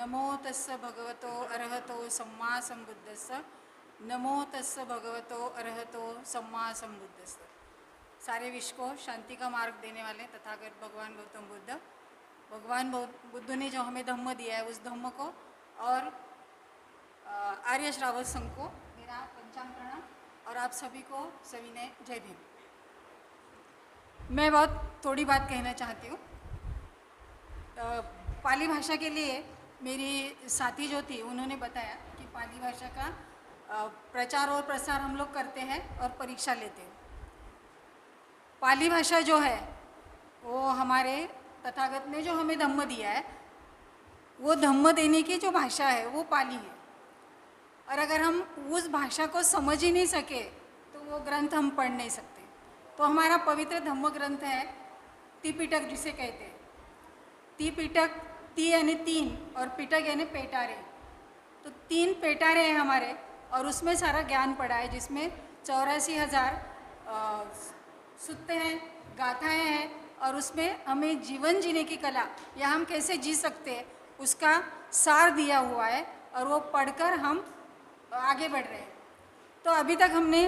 नमो तस्स भगवतो अरहतो सम्मा संबुद्धस्स। नमो तस्स भगवतो अरहतो सम्मा संबुद्धस्स। सारे विश्व को शांति का मार्ग देने वाले तथागत भगवान गौतम बुद्ध, भगवान बुद्ध ने जो हमें धम्म दिया है उस धम्म को और आर्य श्रावक संघ को मेरा पंचांग प्रणाम और आप सभी को सविनय जय भीम। मैं बहुत थोड़ी बात कहना चाहती हूँ। पाली भाषा के लिए मेरी साथी जो थी उन्होंने बताया कि पाली भाषा का प्रचार और प्रसार हम लोग करते हैं और परीक्षा लेते हैं। पाली भाषा जो है वो हमारे तथागत ने जो हमें धम्म दिया है वो धम्म देने की जो भाषा है वो पाली है। और अगर हम उस भाषा को समझ ही नहीं सके तो वो ग्रंथ हम पढ़ नहीं सकते। तो हमारा पवित्र धम्म ग्रंथ है त्रिपिटक जिसे कहते हैं। त्रिपिटक, ती यानी तीन और पिटक यानी पेटारे। तो तीन पेटारे हैं हमारे और उसमें सारा ज्ञान पड़ा है, जिसमें 84,000 सुत्ते हैं, गाथाएँ हैं और उसमें हमें जीवन जीने की कला या हम कैसे जी सकते हैं उसका सार दिया हुआ है और वो पढ़कर हम आगे बढ़ रहे हैं। तो अभी तक हमने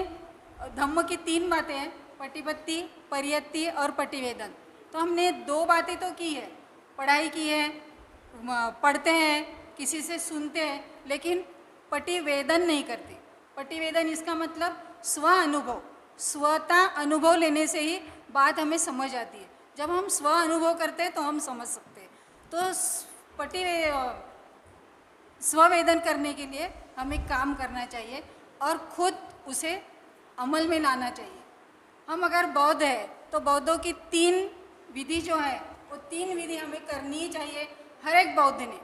धम्म की तीन बातें हैं, पटिपत्ति, परियत्ति और पटिवेदन। तो हमने दो बातें तो की है, पढ़ाई की है, पढ़ते हैं, किसी से सुनते हैं, लेकिन पटिवेदन नहीं करते। पटिवेदन इसका मतलब स्व अनुभव, स्वतः अनुभव लेने से ही बात हमें समझ आती है। जब हम स्व अनुभव करते हैं तो हम समझ सकते हैं। तो स्ववेदन करने के लिए हमें काम करना चाहिए और खुद उसे अमल में लाना चाहिए। हम अगर बौद्ध है तो बौद्धों की तीन विधि जो है वो तीन विधि हमें करनी ही चाहिए। हर एक बौद्ध ने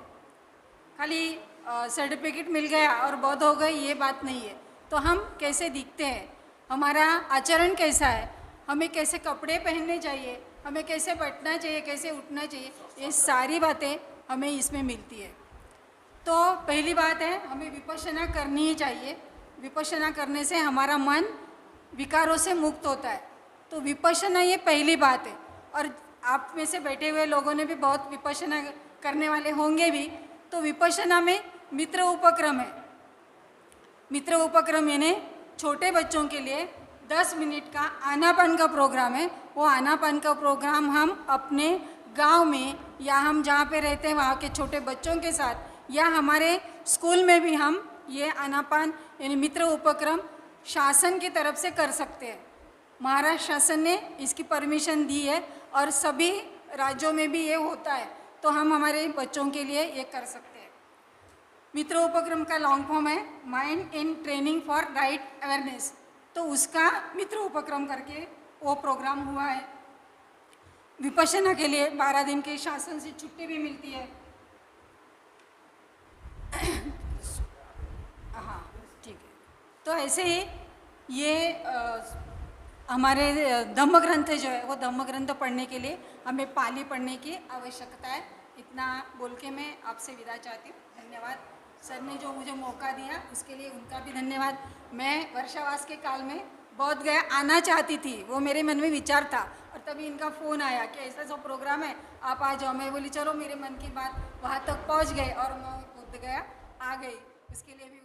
खाली सर्टिफिकेट मिल गया और बौद्ध हो गए ये बात नहीं है। तो हम कैसे दिखते हैं, हमारा आचरण कैसा है, हमें कैसे कपड़े पहनने चाहिए, हमें कैसे बैठना चाहिए, कैसे उठना चाहिए, ये सारी बातें हमें इसमें मिलती है। तो पहली बात है हमें विपश्यना करनी ही चाहिए। विपश्यना करने से हमारा मन विकारों से मुक्त होता है। तो विपश्यना ये पहली बात है। और आप में से बैठे हुए लोगों ने भी बहुत विपश्यना करने वाले होंगे भी। तो विपश्यना में मित्र उपक्रम है। मित्र उपक्रम यानी छोटे बच्चों के लिए 10 मिनट का आनापान का प्रोग्राम है। वो आनापान का प्रोग्राम हम अपने गांव में या हम जहाँ पे रहते हैं वहाँ के छोटे बच्चों के साथ या हमारे स्कूल में भी हम ये आनापान यानी मित्र उपक्रम शासन की तरफ से कर सकते हैं। महाराष्ट्र शासन ने इसकी परमिशन दी है और सभी राज्यों में भी ये होता है। तो हम हमारे बच्चों के लिए ये कर सकते हैं। मित्र उपक्रम का लॉन्ग फॉर्म है mind in training for right awareness. तो उसका मित्र उपक्रम करके वो प्रोग्राम हुआ है। विपश्यना के लिए 12 दिन के शासन से छुट्टी भी मिलती है। हाँ ठीक है। तो ऐसे ही ये हमारे धम्म ग्रंथ जो है वो धम्म ग्रंथ पढ़ने के लिए हमें पाली पढ़ने की आवश्यकता है। इतना बोल के मैं आपसे विदा चाहती हूँ। धन्यवाद। सर ने जो मुझे मौका दिया उसके लिए उनका भी धन्यवाद। मैं वर्षावास के काल में बौद्ध गया आना चाहती थी, वो मेरे मन में विचार था और तभी इनका फ़ोन आया कि ऐसा सब प्रोग्राम है आप आ जाओ। मैं बोली चलो, मेरे मन की बात वहाँ तक पहुँच गए और मैं बुद्ध गया आ गई। उसके लिए भी